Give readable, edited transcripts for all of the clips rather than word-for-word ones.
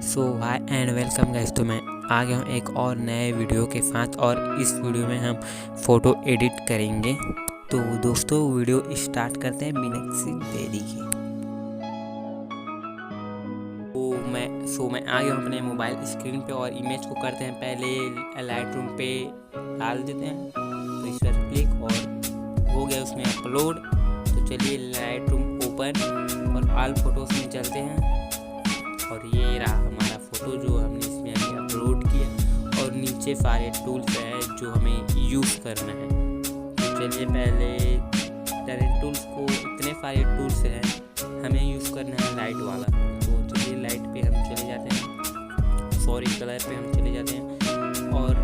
So hi and welcome guys. तो मैं आ गया हूँ एक और नए वीडियो के साथ और इस वीडियो में हम फ़ोटो एडिट करेंगे। तो दोस्तों वीडियो स्टार्ट करते हैं बिना किसी देरी के। मैं आ गया हूँ अपने मोबाइल स्क्रीन पे और इमेज को करते हैं पहले लाइट रूम पे डाल देते हैं। तो इस पर क्लिक और हो गया उसमें अपलोड। तो चलिए लाइट रूम ओपन और ऑल फोटोज़ में चलते हैं और ये रहा हमारा फ़ोटो जो हमने इसमें अभी अपलोड किया। और नीचे सारे टूल्स हैं जो हमें यूज़ करना है। तो चलिए पहले टैलेंट टूल्स को, इतने सारे टूल्स हैं, हमें यूज़ करना है लाइट वाला। तो चलिए लाइट पे हम चले जाते हैं, कलर पे हम चले जाते हैं। और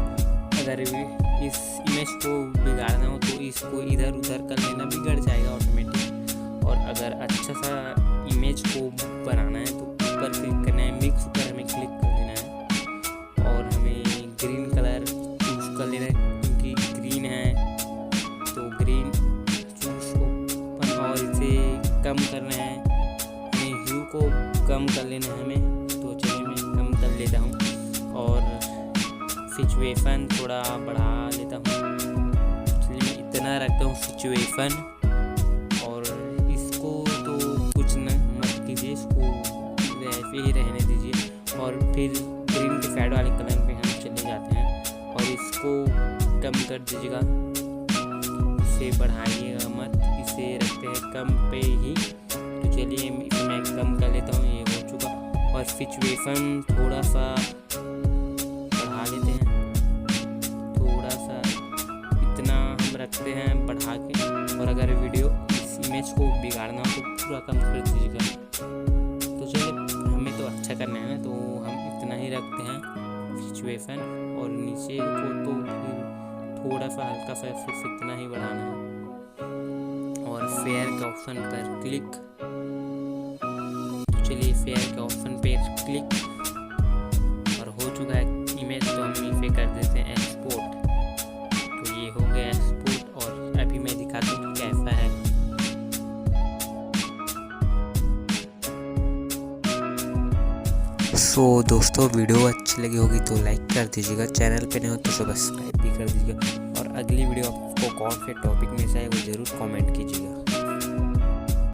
अगर इस इमेज को बिगाड़ना हो तो इसको इधर उधर कर लेना, बिगड़ जाएगा ऑटोमेटिक। और अगर अच्छा सा इमेज को बनाना है तो ऊपर क्लिक करना है, मिक्स पर हमें क्लिक कर देना है और हमें ग्रीन कलर चूज़ कर लेना है क्योंकि ग्रीन है। तो ग्रीन चूज़ को और इसे कम करना है, हमें ह्यू को कम कर लेना है हमें। तो चलिए मैं कम कर लेता हूँ और सिचुएशन थोड़ा बढ़ा लेता हूँ। चलिए मैं इतना रखता हूँ सिचुएशन। और इसको तो कुछ न मत कीजिए, इसको ऐसे ही रहने दीजिए। और फिर ग्रीन के साइड वाले कलर पे हम चले जाते हैं और इसको कम कर दीजिएगा, इसे बढ़ाइएगा मत, इसे रखते हैं कम पे ही। तो चलिए मैं कम कर लेता हूँ, ये हो चुका। और सिचुएशन थोड़ा सा बढ़ा लेते हैं, थोड़ा सा इतना हम रखते हैं बढ़ा के। और अगर वीडियो इस इमेज को बिगाड़ना हो तो पूरा कम कर दीजिएगा। तो चलिए हमें तो अच्छा करना है ना, तो हम इतना ही रखते हैं सिचुएशन। और नीचे को तो फिर थोड़ा सा हल्का सा सिर्फ इतना ही बढ़ाना है और फेयर के ऑप्शन पर क्लिक। तो चलिए फेयर के ऑप्शन पे क्लिक और हो चुका है इमेज। तो हम इसे कर देते हैं एक्सपोर्ट। तो ये हो गया एक्सपोर्ट और अभी मैं दिखाता हूँ कैसा है। दोस्तों वीडियो अच्छी लगी होगी तो लाइक कर दीजिएगा, चैनल पे नहीं हो तो सब्सक्राइब भी कर दीजिएगा। और अगली वीडियो आपको कौन से टॉपिक में चाहिए वो ज़रूर कमेंट कीजिएगा।